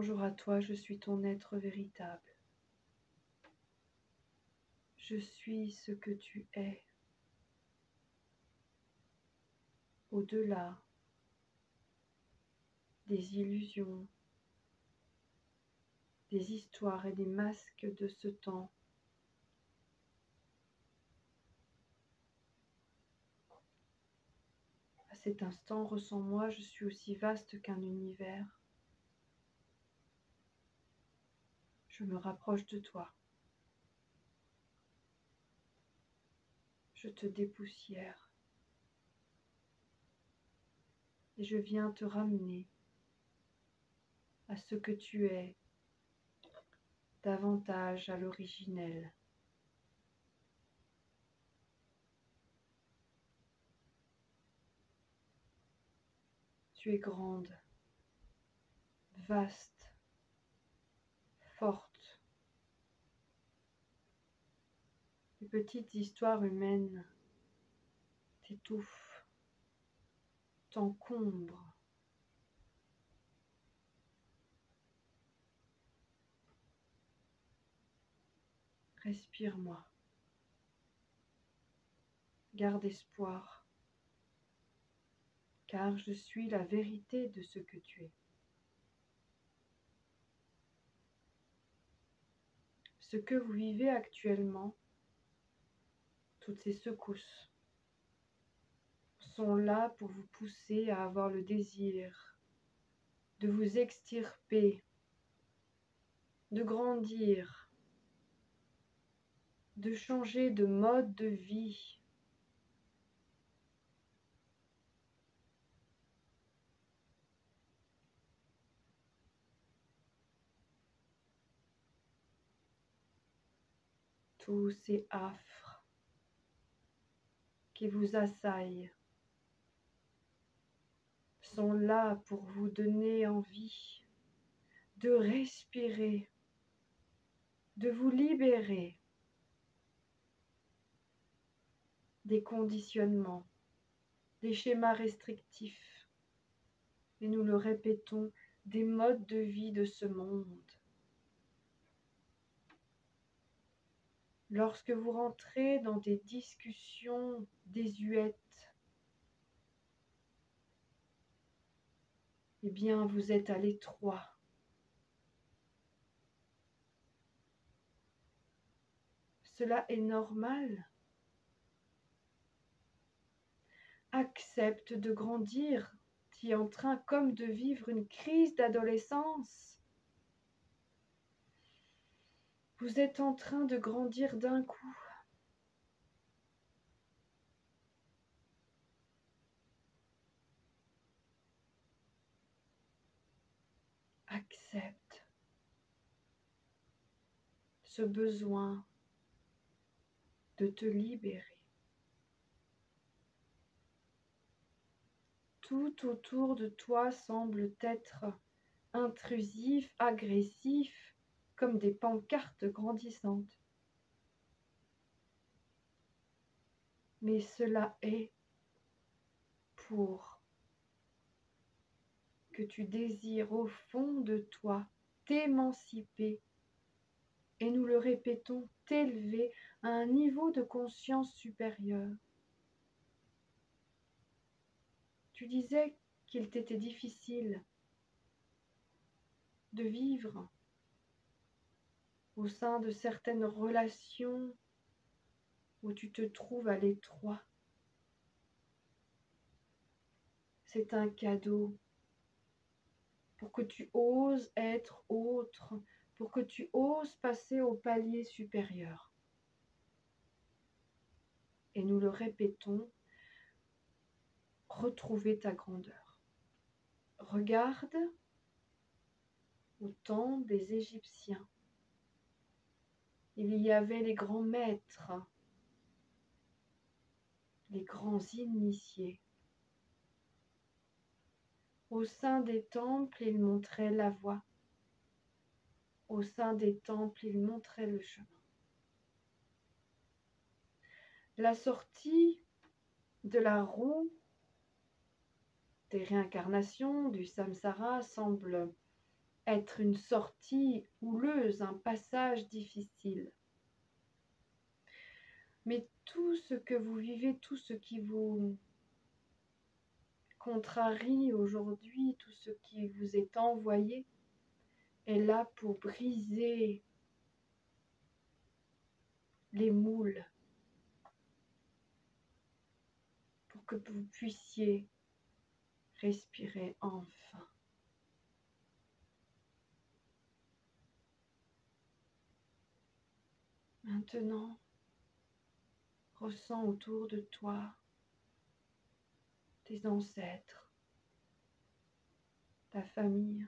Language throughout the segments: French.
Bonjour à toi, je suis ton être véritable. Je suis ce que tu es. Au-delà des illusions, des histoires et des masques de ce temps. À cet instant, ressens-moi, je suis aussi vaste qu'un univers. Je me rapproche de toi. Je te dépoussière. Et je viens te ramener à ce que tu es, davantage à l'originel. Tu es grande, vaste, forte. Les petites histoires humaines t'étouffent, t'encombrent. Respire-moi. Garde espoir, car je suis la vérité de ce que tu es. Ce que vous vivez actuellement, toutes ces secousses, sont là pour vous pousser à avoir le désir de vous extirper, de grandir, de changer de mode de vie. Tous ces affres qui vous assaillent sont là pour vous donner envie de respirer, de vous libérer des conditionnements, des schémas restrictifs, et nous le répétons, des modes de vie de ce monde. Lorsque vous rentrez dans des discussions désuètes, eh bien vous êtes à l'étroit. Cela est normal. Accepte de grandir. Tu es en train comme de vivre une crise d'adolescence. Vous êtes en train de grandir d'un coup. Accepte ce besoin de te libérer. Tout autour de toi semble être intrusif, agressif, comme des pancartes grandissantes. Mais cela est pour que tu désires au fond de toi t'émanciper, et nous le répétons, t'élever à un niveau de conscience supérieur. Tu disais qu'il t'était difficile de vivre au sein de certaines relations où tu te trouves à l'étroit. C'est un cadeau pour que tu oses être autre, pour que tu oses passer au palier supérieur. Et nous le répétons, retrouver ta grandeur. Regarde au temps des Égyptiens. Il y avait les grands maîtres, les grands initiés. Au sein des temples, ils montraient la voie. Au sein des temples, ils montraient le chemin. La sortie de la roue des réincarnations, du samsara, semble être une sortie houleuse, un passage difficile. Mais tout ce que vous vivez, tout ce qui vous contrarie aujourd'hui, tout ce qui vous est envoyé, est là pour briser les moules, pour que vous puissiez respirer enfin. Maintenant, ressens autour de toi tes ancêtres, ta famille.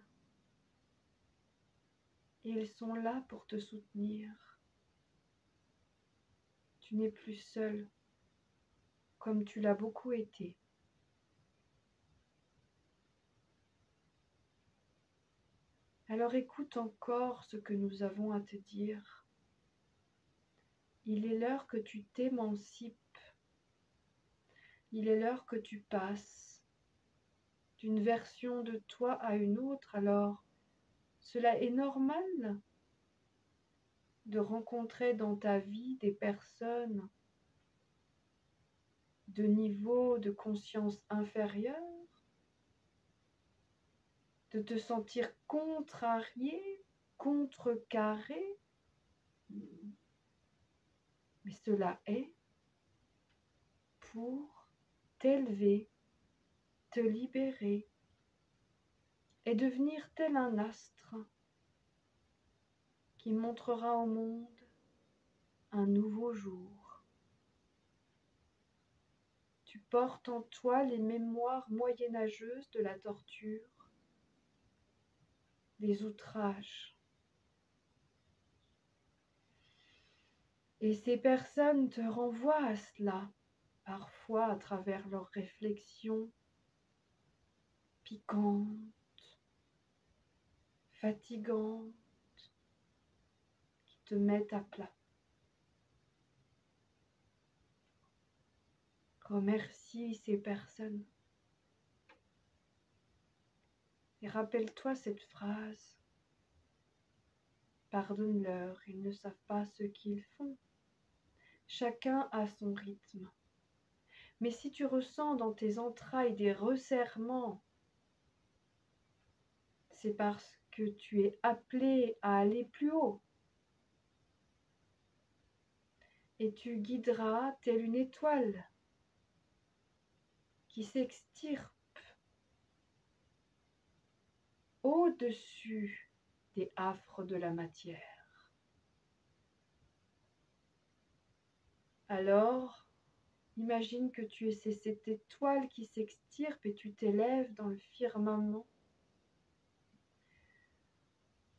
Et ils sont là pour te soutenir. Tu n'es plus seul, comme tu l'as beaucoup été. Alors écoute encore ce que nous avons à te dire. Il est l'heure que tu t'émancipes. Il est l'heure que tu passes d'une version de toi à une autre. Alors, cela est normal de rencontrer dans ta vie des personnes de niveau de conscience inférieur, de te sentir contrarié, contrecarré. Mais cela est pour t'élever, te libérer et devenir tel un astre qui montrera au monde un nouveau jour. Tu portes en toi les mémoires moyenâgeuses de la torture, des outrages. Et ces personnes te renvoient à cela, parfois à travers leurs réflexions piquantes, fatigantes, qui te mettent à plat. Remercie ces personnes. Et rappelle-toi cette phrase. Pardonne-leur, ils ne savent pas ce qu'ils font. Chacun a son rythme. Mais si tu ressens dans tes entrailles des resserrements, c'est parce que tu es appelé à aller plus haut. Et tu guideras telle une étoile qui s'extirpe au-dessus des affres de la matière. Alors, imagine que tu es cette étoile qui s'extirpe et tu t'élèves dans le firmament.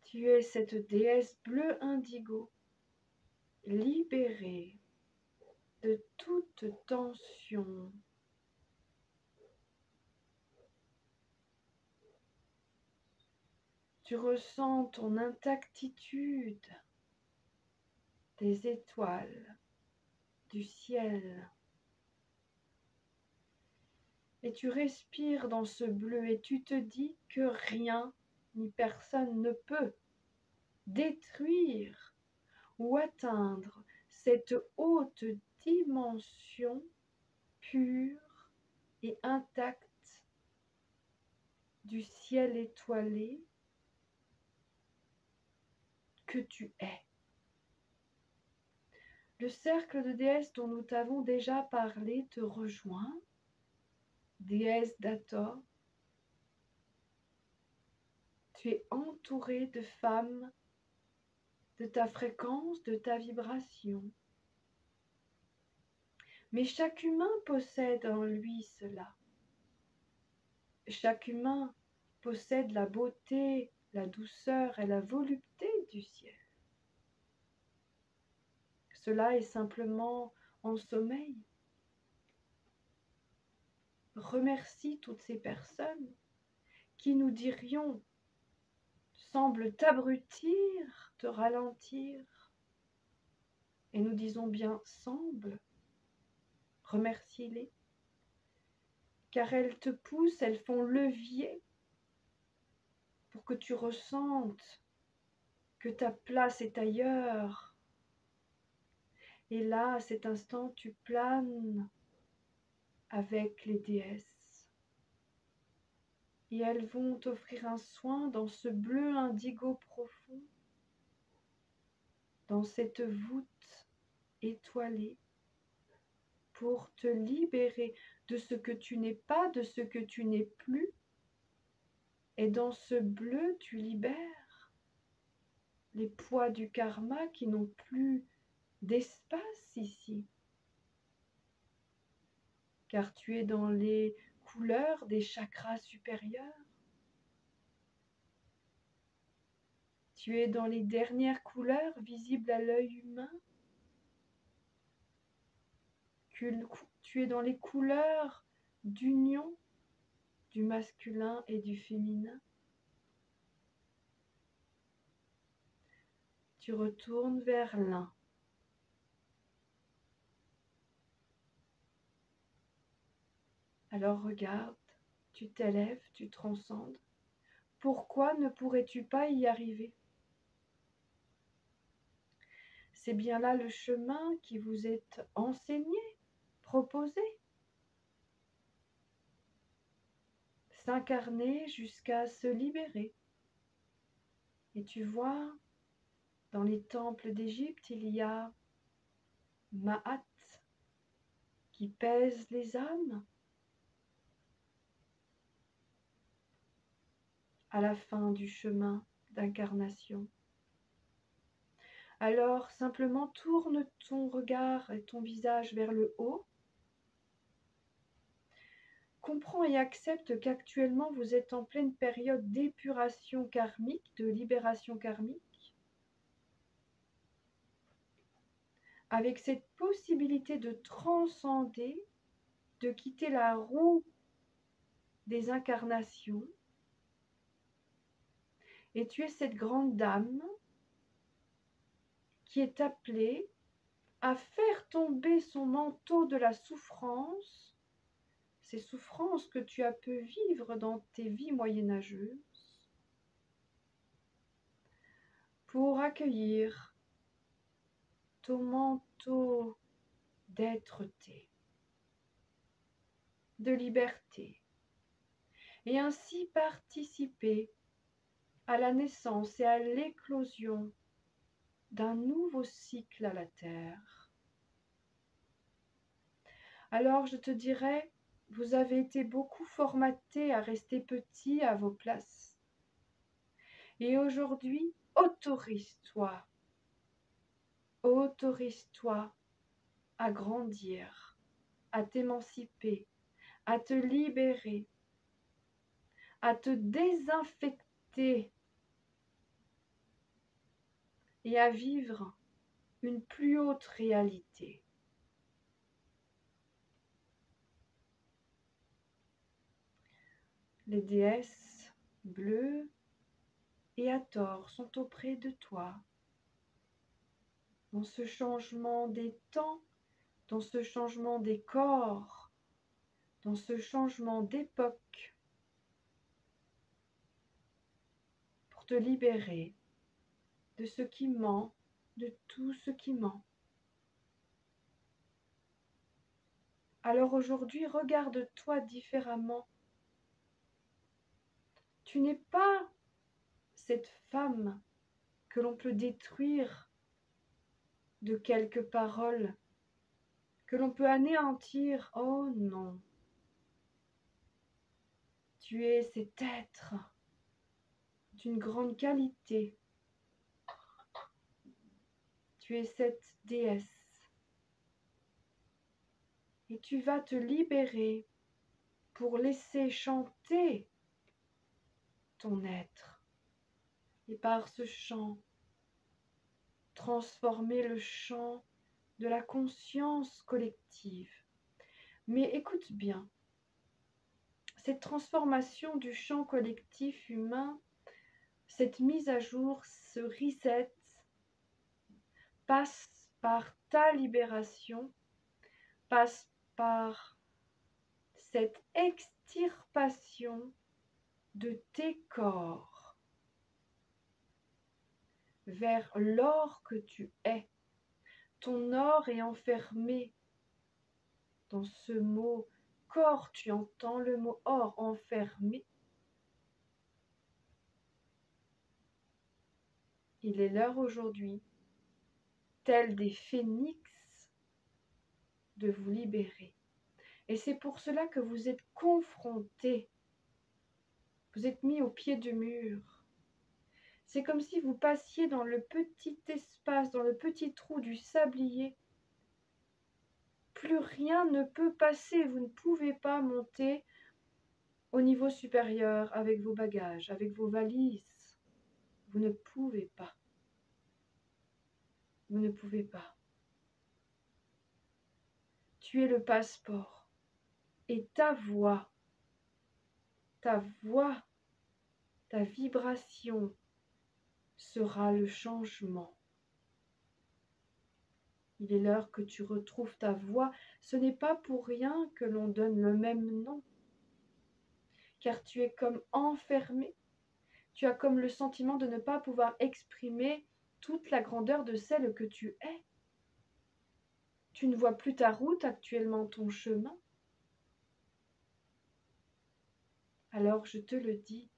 Tu es cette déesse bleue indigo, libérée de toute tension. Tu ressens ton intactitude des étoiles, du ciel. Et tu respires dans ce bleu et tu te dis que rien ni personne ne peut détruire ou atteindre cette haute dimension pure et intacte du ciel étoilé que tu es. Le cercle de déesses dont nous t'avons déjà parlé te rejoint, déesse d'Hathor. Tu es entouré de femmes de ta fréquence, de ta vibration. Mais chaque humain possède en lui cela. Chaque humain possède la beauté, la douceur et la volupté du ciel. Cela est simplement en sommeil. Remercie toutes ces personnes qui, nous dirions, semblent t'abrutir, te ralentir. Et nous disons bien semblent. Remercie-les. Car elles te poussent, elles font levier pour que tu ressentes que ta place est ailleurs. Et là, à cet instant, tu planes avec les déesses. Et elles vont t'offrir un soin dans ce bleu indigo profond, dans cette voûte étoilée, pour te libérer de ce que tu n'es pas, de ce que tu n'es plus. Et dans ce bleu, tu libères les poids du karma qui n'ont plus d'espace ici. Car tu es dans les couleurs des chakras supérieurs. Tu es dans les dernières couleurs visibles à l'œil humain. Tu es dans les couleurs d'union du masculin et du féminin. Tu retournes vers l'un. Alors regarde, tu t'élèves, tu transcendes. Pourquoi ne pourrais-tu pas y arriver? C'est bien là le chemin qui vous est enseigné, proposé. S'incarner jusqu'à se libérer. Et tu vois, dans les temples d'Égypte, il y a Ma'at qui pèse les âmes. À la fin du chemin d'incarnation. Alors simplement tourne ton regard et ton visage vers le haut. Comprends et accepte qu'actuellement vous êtes en pleine période d'épuration karmique, de libération karmique, avec cette possibilité de transcender, de quitter la roue des incarnations. Et tu es cette grande dame qui est appelée à faire tomber son manteau de la souffrance, ces souffrances que tu as pu vivre dans tes vies moyenâgeuses, pour accueillir ton manteau d'être-té, de liberté, et ainsi participer à la naissance et à l'éclosion d'un nouveau cycle à la Terre. Alors je te dirais, vous avez été beaucoup formatés à rester petits à vos places. Et aujourd'hui, autorise-toi à grandir, à t'émanciper, à te libérer, à te désinfecter et à vivre une plus haute réalité. Les déesses bleues et Hathor sont auprès de toi. Dans ce changement des temps, dans ce changement des corps, dans ce changement d'époque, pour te libérer de ce qui ment, de tout ce qui ment. Alors aujourd'hui, regarde-toi différemment. Tu n'es pas cette femme que l'on peut détruire de quelques paroles, que l'on peut anéantir. Oh non. Tu es cet être d'une grande qualité. Tu es cette déesse. Et tu vas te libérer pour laisser chanter ton être. Et par ce chant, transformer le chant de la conscience collective. Mais écoute bien, cette transformation du champ collectif humain, cette mise à jour, ce reset, passe par ta libération, passe par cette extirpation de tes corps. vers l'or que tu es. Ton or est enfermé dans ce mot corps. Tu entends le mot or, enfermé. Il est l'heure aujourd'hui, tels des phénix, de vous libérer. Et c'est pour cela que vous êtes confrontés. Vous êtes mis au pied du mur. C'est comme si vous passiez dans le petit espace, dans le petit trou du sablier. Plus rien ne peut passer. Vous ne pouvez pas monter au niveau supérieur avec vos bagages, avec vos valises. Vous ne pouvez pas. Vous ne pouvez pas. Tu es le passeport. Et ta voix, ta vibration sera le changement. Il est l'heure que tu retrouves ta voix. Ce n'est pas pour rien que l'on donne le même nom. Car tu es comme enfermé. Tu as comme le sentiment de ne pas pouvoir exprimer toute la grandeur de celle que tu es. Tu ne vois plus ta route actuellement, ton chemin. Alors je te le dis,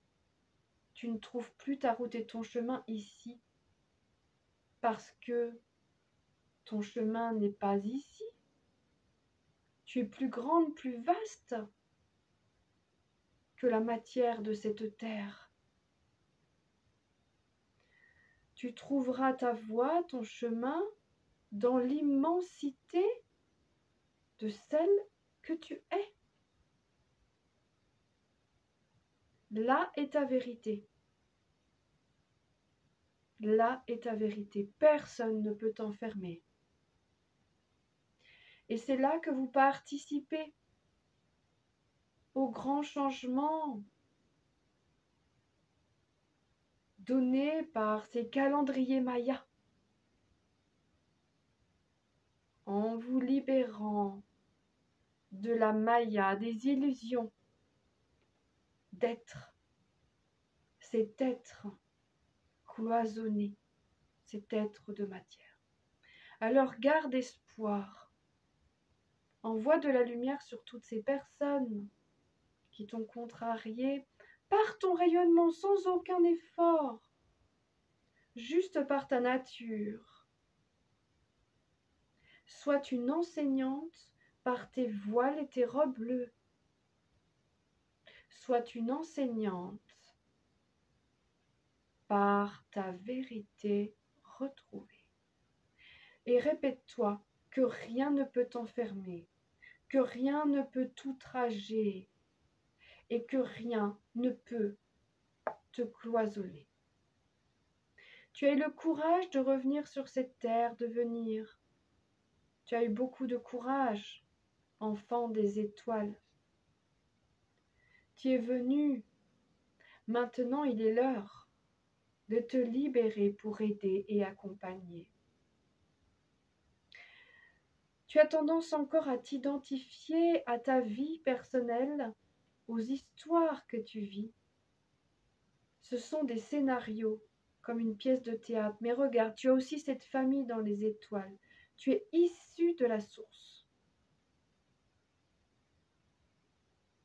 tu ne trouves plus ta route et ton chemin ici, parce que ton chemin n'est pas ici. Tu es plus grande, plus vaste que la matière de cette terre. Tu trouveras ta voie, ton chemin, dans l'immensité de celle que tu es. Là est ta vérité. Là est ta vérité. Personne ne peut t'enfermer. Et c'est là que vous participez au grand changement donné par ces calendriers mayas. En vous libérant de la maya, des illusions d'être, cet être cloisonné, cet être de matière. Alors garde espoir, envoie de la lumière sur toutes ces personnes qui t'ont contrarié par ton rayonnement sans aucun effort, juste par ta nature. Sois une enseignante par tes voiles et tes robes bleues. Sois une enseignante par ta vérité retrouvée. Et répète-toi que rien ne peut t'enfermer, que rien ne peut t'outrager et que rien ne peut te cloisonner. Tu as eu le courage de revenir sur cette terre, de venir. Tu as eu beaucoup de courage, enfant des étoiles. Tu es venu. Maintenant, il est l'heure de te libérer pour aider et accompagner. Tu as tendance encore à t'identifier à ta vie personnelle, aux histoires que tu vis. Ce sont des scénarios, comme une pièce de théâtre. Mais regarde, tu as aussi cette famille dans les étoiles. Tu es issu de la source.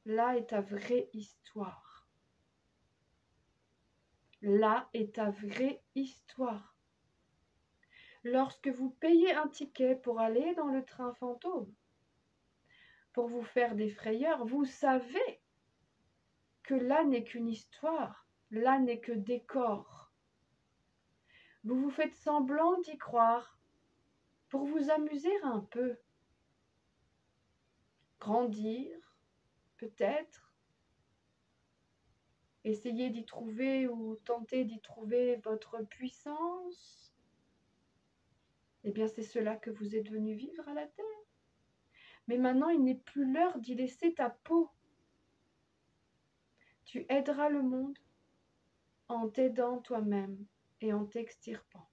Là est ta vraie histoire. Là est ta vraie histoire. Lorsque vous payez un ticket pour aller dans le train fantôme, pour vous faire des frayeurs, vous savez que là n'est qu'une histoire, là n'est que décor. Vous vous faites semblant d'y croire pour vous amuser un peu. Grandir, peut-être. Essayez d'y trouver ou tenter d'y trouver votre puissance. Eh bien, c'est cela que vous êtes venu vivre à la terre. Mais maintenant, il n'est plus l'heure d'y laisser ta peau. Tu aideras le monde en t'aidant toi-même et en t'extirpant.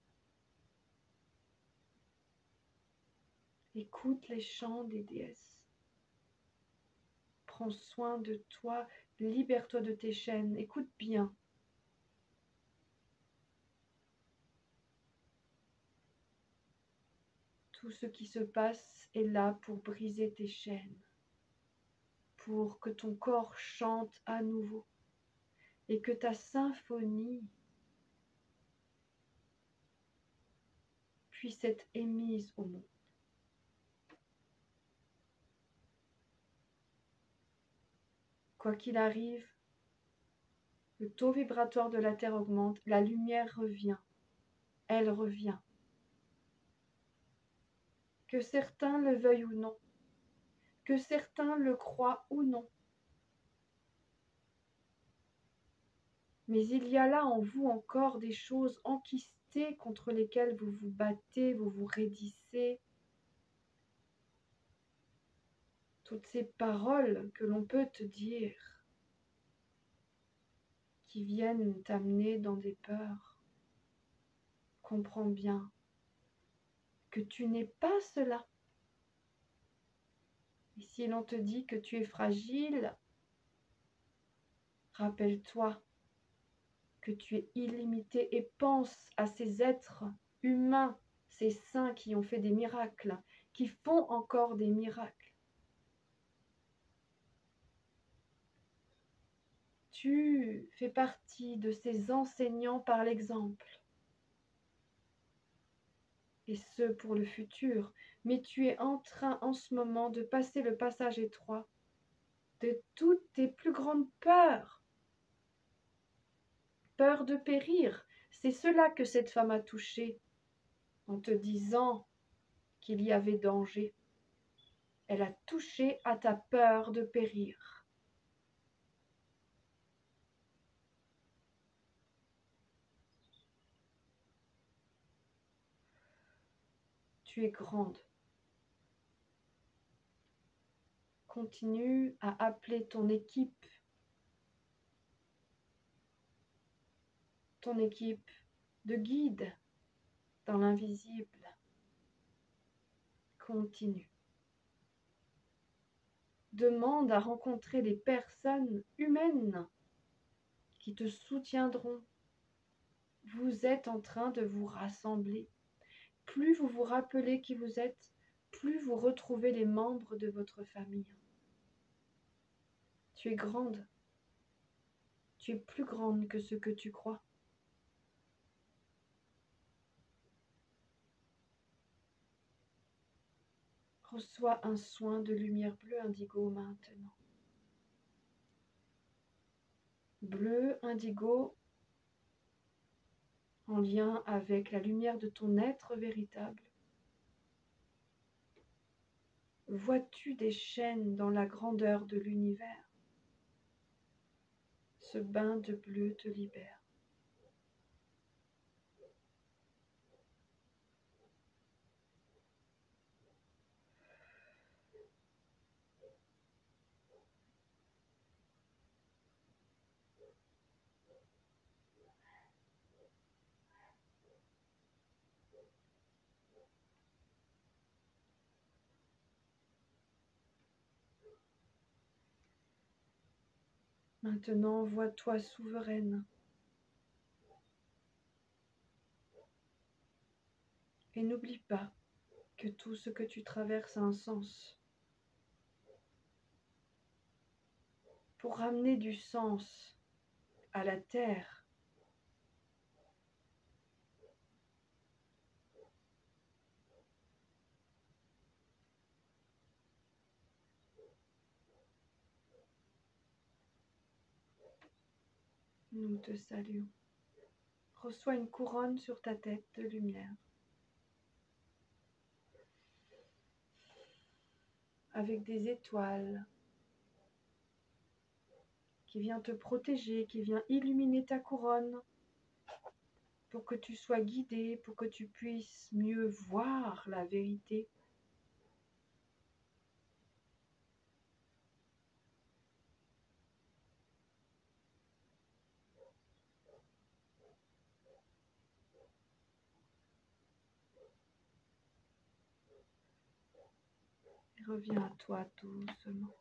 Écoute les chants des déesses. Prends soin de toi, libère-toi de tes chaînes, écoute bien. Tout ce qui se passe est là pour briser tes chaînes, pour que ton corps chante à nouveau et que ta symphonie puisse être émise au monde. Quoi qu'il arrive, le taux vibratoire de la Terre augmente, la lumière revient, elle revient. Que certains le veuillent ou non, que certains le croient ou non. Mais il y a là en vous encore des choses enquistées contre lesquelles vous vous battez, vous vous raidissez. Toutes ces paroles que l'on peut te dire, qui viennent t'amener dans des peurs. Comprends bien que tu n'es pas cela. Et si l'on te dit que tu es fragile, rappelle-toi que tu es illimité et pense à ces êtres humains, ces saints qui ont fait des miracles, qui font encore des miracles. Tu fais partie de ces enseignants par l'exemple. Et ce pour le futur. Mais tu es en train en ce moment de passer le passage étroit de toutes tes plus grandes peurs. Peur de périr. C'est cela que cette femme a touché en te disant qu'il y avait danger. Elle a touché à ta peur de périr. Tu es grande. Continue à appeler ton équipe de guides dans l'invisible. Continue. Demande à rencontrer des personnes humaines qui te soutiendront. Vous êtes en train de vous rassembler. Plus vous vous rappelez qui vous êtes, plus vous retrouvez les membres de votre famille. Tu es grande. Tu es plus grande que ce que tu crois. Reçois un soin de lumière bleu indigo maintenant. Bleu indigo en lien avec la lumière de ton être véritable. Vois-tu des chaînes dans la grandeur de l'univers? Ce bain de bleu te libère. Maintenant, vois-toi souveraine. Et n'oublie pas que tout ce que tu traverses a un sens. Pour ramener du sens à la terre, nous te saluons. Reçois une couronne sur ta tête de lumière, avec des étoiles, qui vient te protéger, qui vient illuminer ta couronne, pour que tu sois guidé, pour que tu puisses mieux voir la vérité. Et reviens à toi doucement.